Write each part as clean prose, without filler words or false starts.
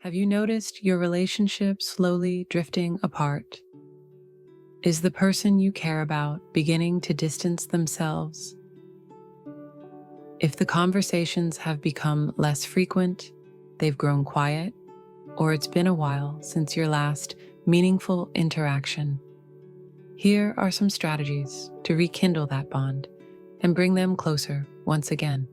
Have you noticed your relationship slowly drifting apart? Is the person you care about beginning to distance themselves? If the conversations have become less frequent, they've grown quiet, or it's been a while since your last meaningful interaction, here are some strategies to rekindle that bond and bring them closer once again.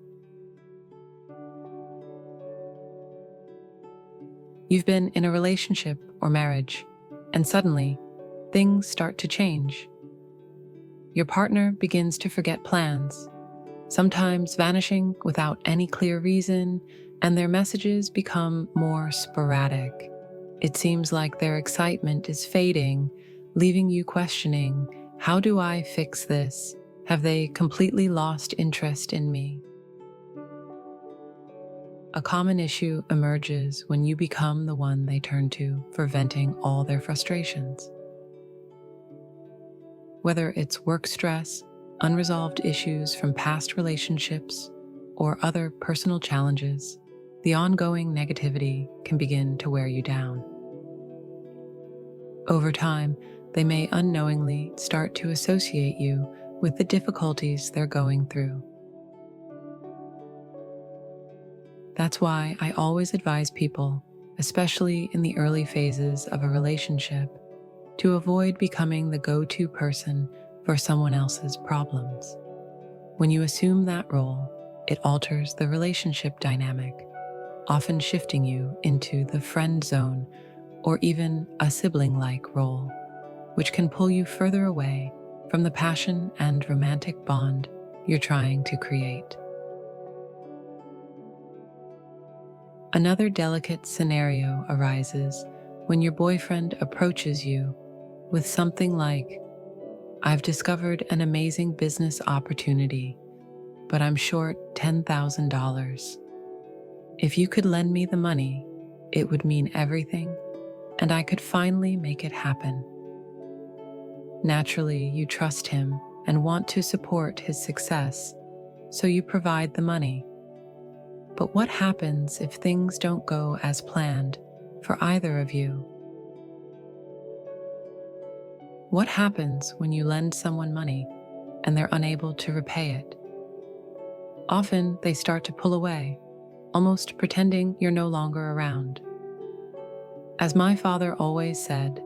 You've been in a relationship or marriage, and suddenly, things start to change. Your partner begins to forget plans, sometimes vanishing without any clear reason, and their messages become more sporadic. It seems like their excitement is fading, leaving you questioning, how do I fix this? Have they completely lost interest in me? A common issue emerges when you become the one they turn to for venting all their frustrations. Whether it's work stress, unresolved issues from past relationships, or other personal challenges, the ongoing negativity can begin to wear you down. Over time, they may unknowingly start to associate you with the difficulties they're going through. That's why I always advise people, especially in the early phases of a relationship, to avoid becoming the go-to person for someone else's problems. When you assume that role, it alters the relationship dynamic, often shifting you into the friend zone or even a sibling-like role, which can pull you further away from the passion and romantic bond you're trying to create. Another delicate scenario arises when your boyfriend approaches you with something like, "I've discovered an amazing business opportunity, but I'm short $10,000. If you could lend me the money, it would mean everything, and I could finally make it happen." Naturally, you trust him and want to support his success, so you provide the money. But what happens if things don't go as planned for either of you? What happens when you lend someone money and they're unable to repay it? Often they start to pull away, almost pretending you're no longer around. As my father always said,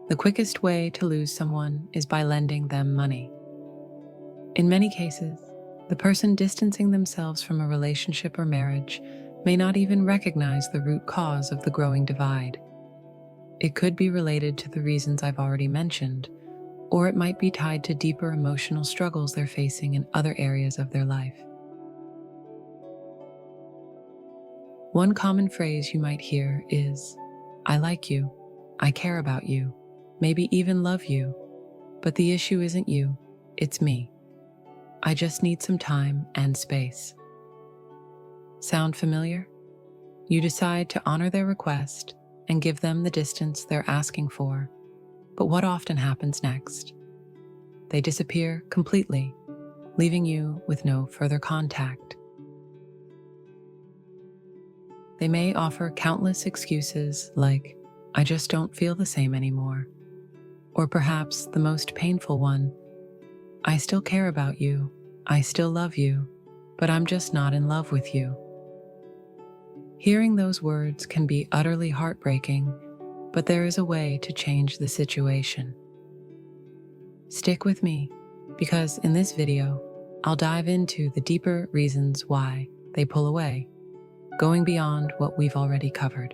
the quickest way to lose someone is by lending them money. In many cases, the person distancing themselves from a relationship or marriage may not even recognize the root cause of the growing divide. It could be related to the reasons I've already mentioned, or it might be tied to deeper emotional struggles they're facing in other areas of their life. One common phrase you might hear is, "I like you, I care about you, maybe even love you, but the issue isn't you, it's me. I just need some time and space." Sound familiar? You decide to honor their request and give them the distance they're asking for. But what often happens next? They disappear completely, leaving you with no further contact. They may offer countless excuses like, "I just don't feel the same anymore." Or perhaps the most painful one, "I still care about you, I still love you, but I'm just not in love with you." Hearing those words can be utterly heartbreaking, but there is a way to change the situation. Stick with me, because in this video, I'll dive into the deeper reasons why they pull away, going beyond what we've already covered.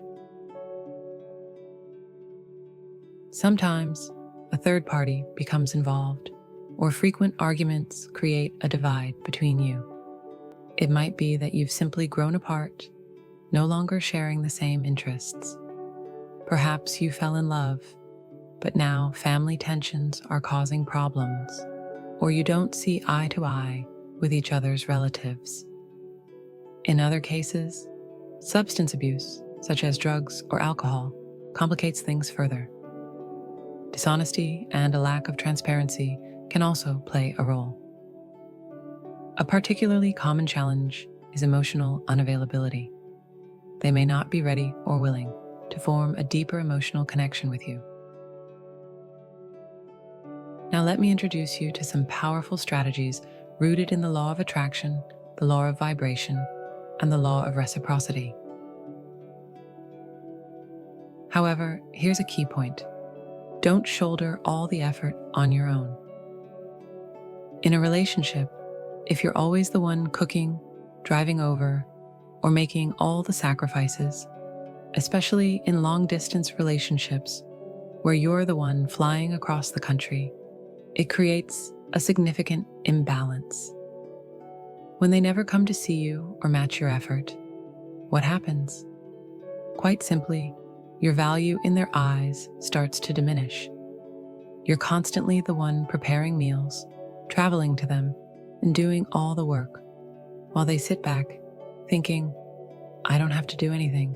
Sometimes, a third party becomes involved, or frequent arguments create a divide between you. It might be that you've simply grown apart, no longer sharing the same interests. Perhaps you fell in love, but now family tensions are causing problems, or you don't see eye to eye with each other's relatives. In other cases, substance abuse, such as drugs or alcohol, complicates things further. Dishonesty and a lack of transparency can also play a role. A particularly common challenge is emotional unavailability. They may not be ready or willing to form a deeper emotional connection with you. Now let me introduce you to some powerful strategies rooted in the law of attraction, the law of vibration, and the law of reciprocity. However, here's a key point. Don't shoulder all the effort on your own. In a relationship, if you're always the one cooking, driving over, or making all the sacrifices, especially in long-distance relationships where you're the one flying across the country, it creates a significant imbalance. When they never come to see you or match your effort, what happens? Quite simply, your value in their eyes starts to diminish. You're constantly the one preparing meals, traveling to them, and doing all the work, while they sit back, thinking, I don't have to do anything.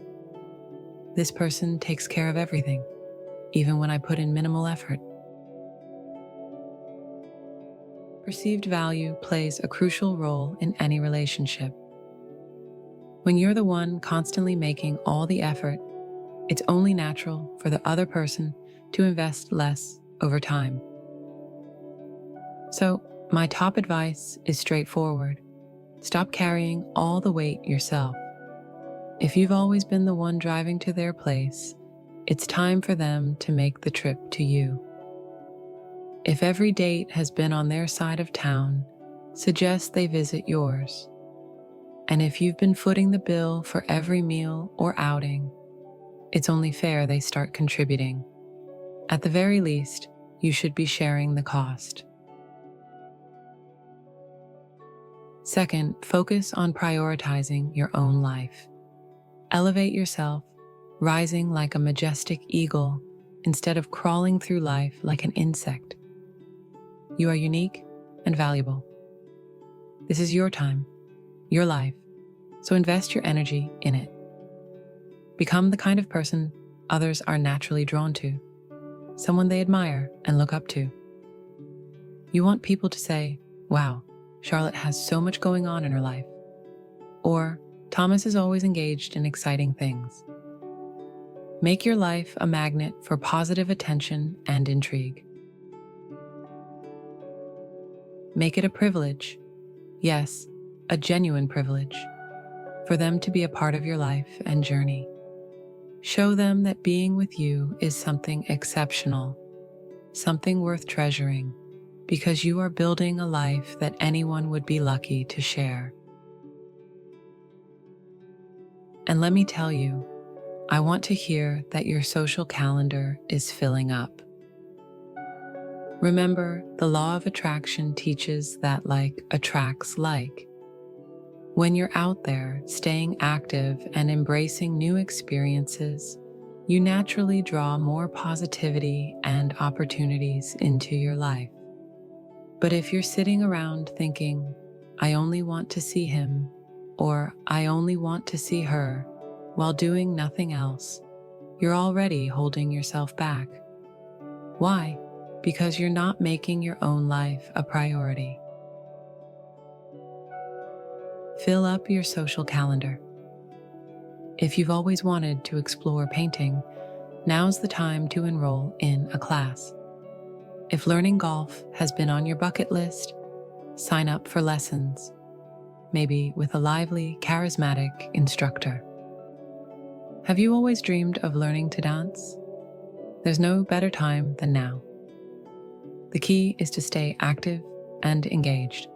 This person takes care of everything, even when I put in minimal effort. Perceived value plays a crucial role in any relationship. When you're the one constantly making all the effort, it's only natural for the other person to invest less over time. So, my top advice is straightforward. Stop carrying all the weight yourself. If you've always been the one driving to their place, it's time for them to make the trip to you. If every date has been on their side of town, suggest they visit yours. And if you've been footing the bill for every meal or outing, it's only fair they start contributing. At the very least, you should be sharing the cost. Second, focus on prioritizing your own life. Elevate yourself, rising like a majestic eagle instead of crawling through life like an insect. You are unique and valuable. This is your time, your life, so invest your energy in it. Become the kind of person others are naturally drawn to, someone they admire and look up to. You want people to say, wow, Charlotte has so much going on in her life. Or, Thomas is always engaged in exciting things. Make your life a magnet for positive attention and intrigue. Make it a privilege, yes, a genuine privilege, for them to be a part of your life and journey. Show them that being with you is something exceptional, something worth treasuring, because you are building a life that anyone would be lucky to share. And let me tell you, I want to hear that your social calendar is filling up. Remember, the law of attraction teaches that like attracts like. When you're out there, staying active and embracing new experiences, you naturally draw more positivity and opportunities into your life. But if you're sitting around thinking, I only want to see him, or I only want to see her, while doing nothing else, you're already holding yourself back. Why? Because you're not making your own life a priority. Fill up your social calendar. If you've always wanted to explore painting, now's the time to enroll in a class. If learning golf has been on your bucket list, sign up for lessons, maybe with a lively, charismatic instructor. Have you always dreamed of learning to dance? There's no better time than now. The key is to stay active and engaged.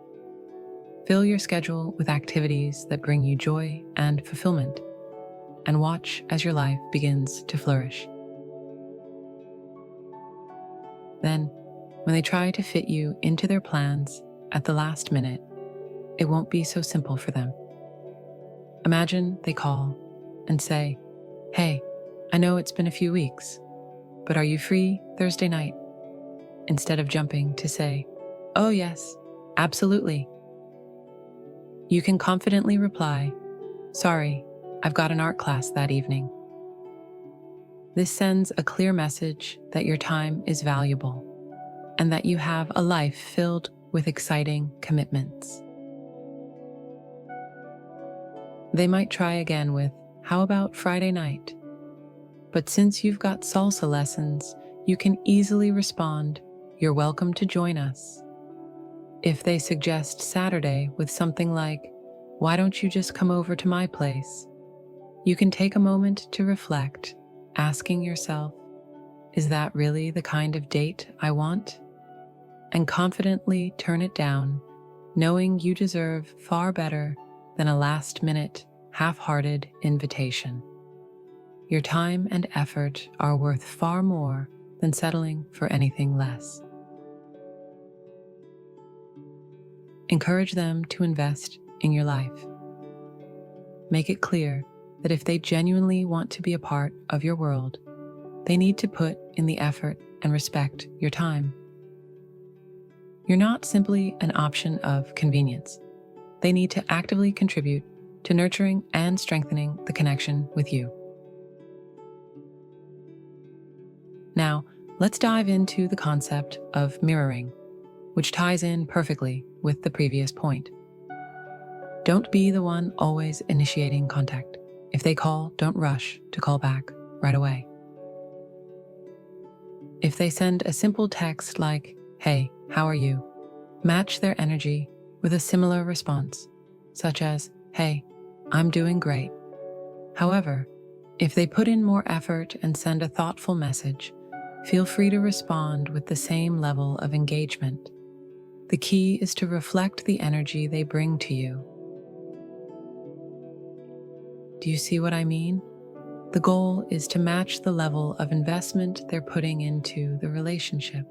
Fill your schedule with activities that bring you joy and fulfillment, and watch as your life begins to flourish. Then, when they try to fit you into their plans at the last minute, it won't be so simple for them. Imagine they call and say, hey, I know it's been a few weeks, but are you free Thursday night? Instead of jumping to say, oh yes, absolutely. You can confidently reply, sorry, I've got an art class that evening. This sends a clear message that your time is valuable and that you have a life filled with exciting commitments. They might try again with, how about Friday night? But since you've got salsa lessons, you can easily respond, "You're welcome to join us." If they suggest Saturday with something like, "Why don't you just come over to my place?" you can take a moment to reflect, asking yourself, "Is that really the kind of date I want?" And confidently turn it down, knowing you deserve far better than a last-minute, half-hearted invitation. Your time and effort are worth far more than settling for anything less. Encourage them to invest in your life. Make it clear that if they genuinely want to be a part of your world, they need to put in the effort and respect your time. You're not simply an option of convenience. They need to actively contribute to nurturing and strengthening the connection with you. Now, let's dive into the concept of mirroring, which ties in perfectly with the previous point. Don't be the one always initiating contact. If they call, don't rush to call back right away. If they send a simple text like, "Hey, how are you?" match their energy with a similar response, such as, "Hey, I'm doing great." However, if they put in more effort and send a thoughtful message, feel free to respond with the same level of engagement. The key is to reflect the energy they bring to you. Do you see what I mean? The goal is to match the level of investment they're putting into the relationship.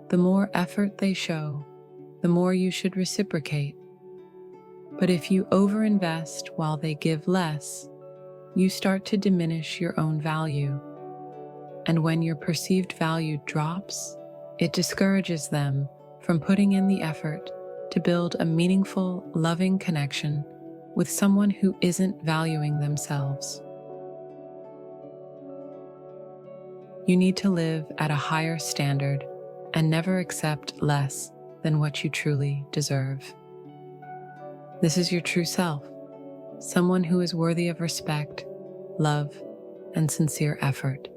The more effort they show, the more you should reciprocate. But if you overinvest while they give less, you start to diminish your own value. And when your perceived value drops, it discourages them from putting in the effort to build a meaningful, loving connection with someone who isn't valuing themselves. You need to live at a higher standard and never accept less than what you truly deserve. This is your true self, someone who is worthy of respect, love, and sincere effort.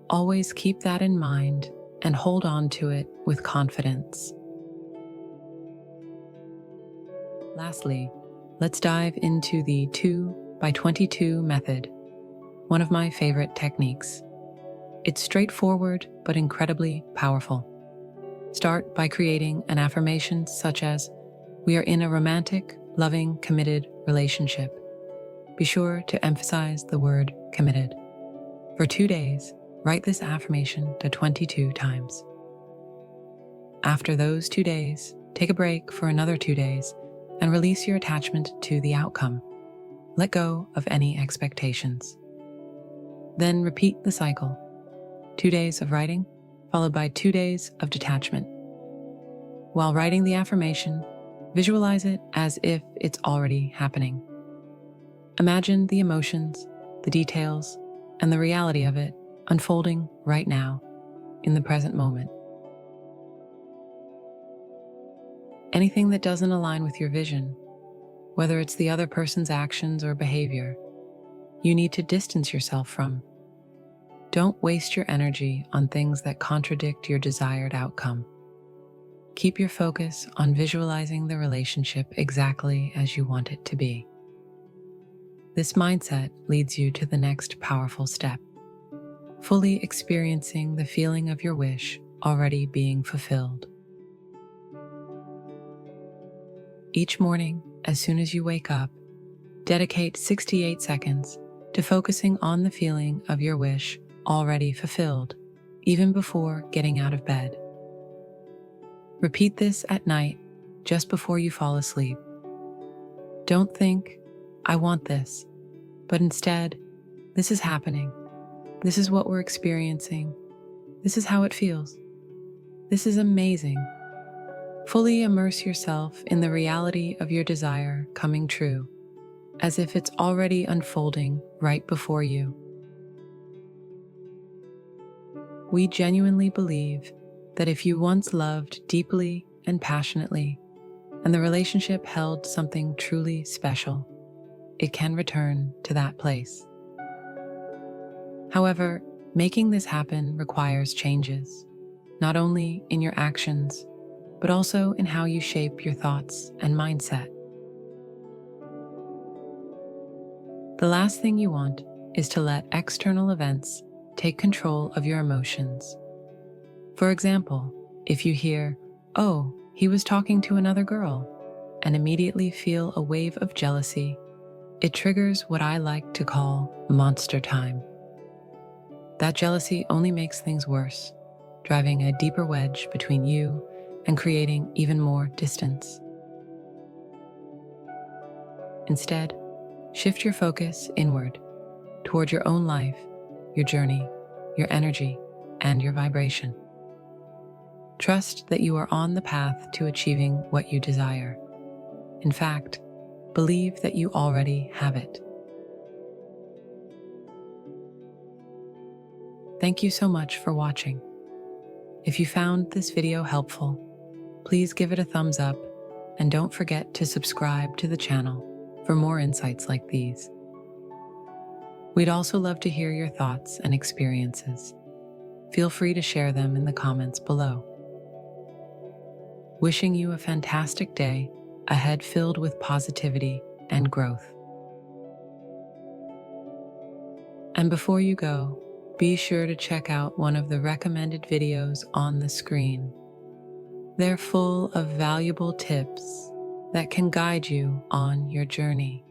Always keep that in mind and hold on to it with confidence. Lastly, let's dive into the 2x22 method, one of my favorite techniques. It's straightforward but incredibly powerful. Start by creating an affirmation such as, "We are in a romantic, loving, committed relationship." Be sure to emphasize the word committed. For 2 days, write this affirmation to 22 times. After those 2 days, take a break for another 2 days and release your attachment to the outcome. Let go of any expectations. Then repeat the cycle. 2 days of writing, followed by 2 days of detachment. While writing the affirmation, visualize it as if it's already happening. Imagine the emotions, the details, and the reality of it unfolding right now, in the present moment. Anything that doesn't align with your vision, whether it's the other person's actions or behavior, you need to distance yourself from. Don't waste your energy on things that contradict your desired outcome. Keep your focus on visualizing the relationship exactly as you want it to be. This mindset leads you to the next powerful step, fully experiencing the feeling of your wish already being fulfilled. Each morning, as soon as you wake up, dedicate 68 seconds to focusing on the feeling of your wish already fulfilled, even before getting out of bed. Repeat this at night, just before you fall asleep. Don't think, "I want this," but instead, "This is happening. This is what we're experiencing. This is how it feels. This is amazing." Fully immerse yourself in the reality of your desire coming true, as if it's already unfolding right before you. We genuinely believe that if you once loved deeply and passionately, and the relationship held something truly special, it can return to that place. However, making this happen requires changes, not only in your actions, but also in how you shape your thoughts and mindset. The last thing you want is to let external events take control of your emotions. For example, if you hear, "Oh, he was talking to another girl," and immediately feel a wave of jealousy, it triggers what I like to call monster time. That jealousy only makes things worse, driving a deeper wedge between you and creating even more distance. Instead, shift your focus inward, toward your own life, your journey, your energy, and your vibration. Trust that you are on the path to achieving what you desire. In fact, believe that you already have it. Thank you so much for watching. If you found this video helpful, please give it a thumbs up and don't forget to subscribe to the channel for more insights like these. We'd also love to hear your thoughts and experiences. Feel free to share them in the comments below. Wishing you a fantastic day ahead filled with positivity and growth. And before you go, be sure to check out one of the recommended videos on the screen. They're full of valuable tips that can guide you on your journey.